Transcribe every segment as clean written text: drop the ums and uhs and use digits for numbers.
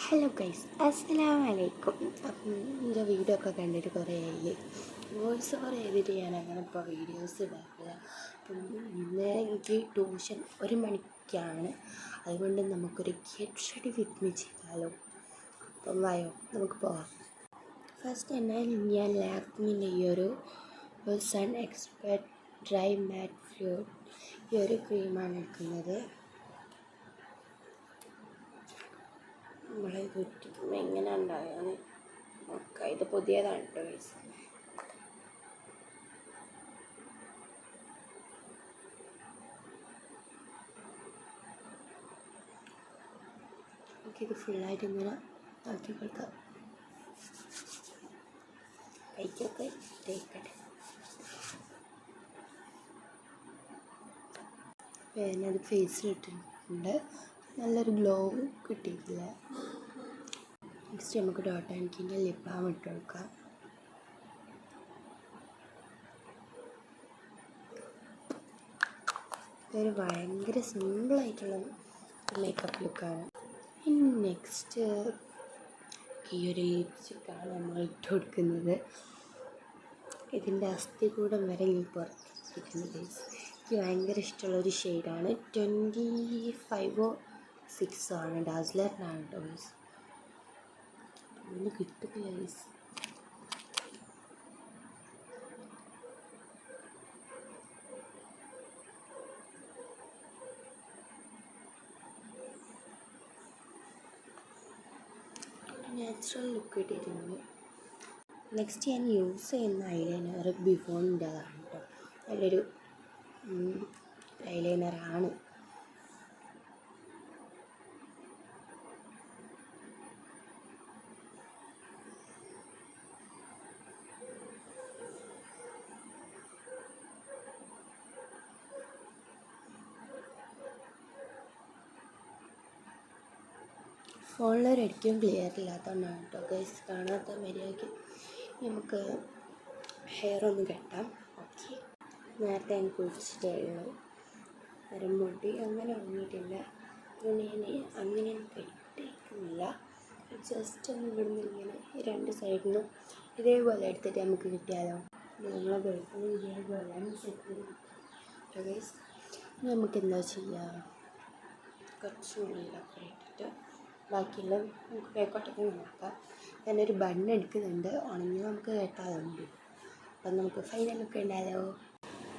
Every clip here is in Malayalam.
ഹലോ ഗൈസ്, അസ്സലാമു അലൈക്കും. അപ്പം എൻ്റെ വീഡിയോ ഒക്കെ കണ്ടിട്ട് കുറേ ആയില്ലേ. വോയിസ് ഓവർ എഡിറ്റ് ചെയ്യാൻ അങ്ങനെ ഇപ്പോൾ വീഡിയോസ് ഇടാറില്ല. അപ്പം ഇന്ന് എനിക്ക് ട്യൂഷൻ 1 മണിക്കാണ്. അതുകൊണ്ട് നമുക്കൊരു ഗെറ്റ് റെഡി വിത്ത് മീ ചെയ്താലോ. അപ്പം വായോ, നമുക്ക് പോകാം. ഫസ്റ്റ് തന്നെ ഞാൻ ലാക്മിൻ്റെ ഈ ഒരു സൺ എക്സ്പെർട്ട് ഡ്രൈ മാറ്റ് ഫ്ലൂയിഡ് ഈ ഒരു ക്രീമാണ് എടുക്കുന്നത്. നമ്മളെ ചുറ്റും എങ്ങനെ ഉണ്ടായാലും നോക്കാം. ഇത് പുതിയതാണ് കേട്ടോ ഗൈസ്. നമുക്കിത് ഫുള്ളായിട്ട് ഇങ്ങനെ ആക്കി കൊടുക്കാം. കൈക്കൊക്കെ തേക്കട്ടെ. ഞാനത് ഫേസിലിട്ടിട്ടുണ്ട്. നല്ലൊരു ഗ്ലോ കിട്ടിയിട്ടില്ല. നെക്സ്റ്റ് നമുക്ക് ഡോട്ട് ആൻഡ് കീൻ്റെ ലിപ് ബാം ഇട്ട് കൊടുക്കാം. ഇതൊരു ഭയങ്കര സിമ്പിളായിട്ടുള്ള മേക്കപ്പ് ലുക്കാണ്. ഇനി നെക്സ്റ്റ് ഈ ഒരു ലിപ്സ്റ്റിക്കാണ് നമ്മൾ ഇട്ട് കൊടുക്കുന്നത്. ഇതിൻ്റെ അസ്ഥികൂടം വരെ ഞാൻ പുറത്തിരിക്കുന്നത്. എനിക്ക് ഭയങ്കര ഇഷ്ടമുള്ളൊരു ഷെയ്ഡാണ്. 25 or 6 ആണ്. ഡാസ്ലറിനാണ് കേട്ടോ ഗൈസ്. ഒന്ന് കിട്ടില്ല ഗൈസ്. നാച്ചുറൽ ലുക്ക് കിട്ടിയിട്ടുണ്ട്. നെക്സ്റ്റ് ഞാൻ യൂസ് ചെയ്യുന്ന ഐലൈനർ ബിഫോണിൻ്റെതാണ് കേട്ടോ. നല്ലൊരു ഐലൈനറാണ്. ഫോണിലൊരിടയ്ക്കും ക്ലിയർ ഇല്ലാത്തതുകൊണ്ടാണ് കേട്ടോ ഗൈസ് കാണാത്ത മര്യാദയ്ക്ക്. നമുക്ക് ഹെയർ ഒന്ന് കെട്ടാം. ഓക്കെ, നേരത്തെ ഞാൻ കുഴിച്ചിട്ടേ ഉള്ളൂ. മുടി അങ്ങനെ ഉണങ്ങിയിട്ടില്ല. അതുകൊണ്ട് ഞാൻ അങ്ങനെ കെട്ടിക്കുന്നില്ല. ജസ്റ്റ് ഒന്ന് ഇവിടുന്ന് ഇങ്ങനെ 2 സൈഡിൽ നിന്നും ഇതേപോലെ എടുത്തിട്ട് നമുക്ക് കിട്ടിയാലോ. നമ്മളെ വെളുപ്പം ഇതേപോലെ സെറ്റ് ചെയ്ത് ഗൈസ്. നമുക്കെന്താ ചെയ്യുക, കുറച്ച് ഉള്ളിലൊക്കെ ഇട്ടിട്ട് ബാക്കിയുള്ള നമുക്ക് ബാക്കോട്ടൊക്കെ നോക്കാം. ഞാനൊരു ബണ്ണ് എടുക്കുന്നുണ്ട്. ഉണങ്ങി നമുക്ക് കേട്ടാറുണ്ട്. അപ്പം നമുക്ക് ഫൈനലൊക്കെ ഉണ്ടായാലോ.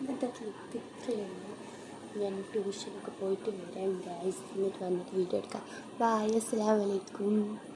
ഇന്നത്തെ ക്ലിപ്പ് ഇത്രയുള്ളൂ. ഞാൻ ട്യൂഷനൊക്കെ പോയിട്ട് വരാം ഗൈസ്. എന്നിട്ട് വന്നിട്ട് വീഡിയോ എടുക്കാം. ബൈ, അസ്സലാമു അലൈക്കും.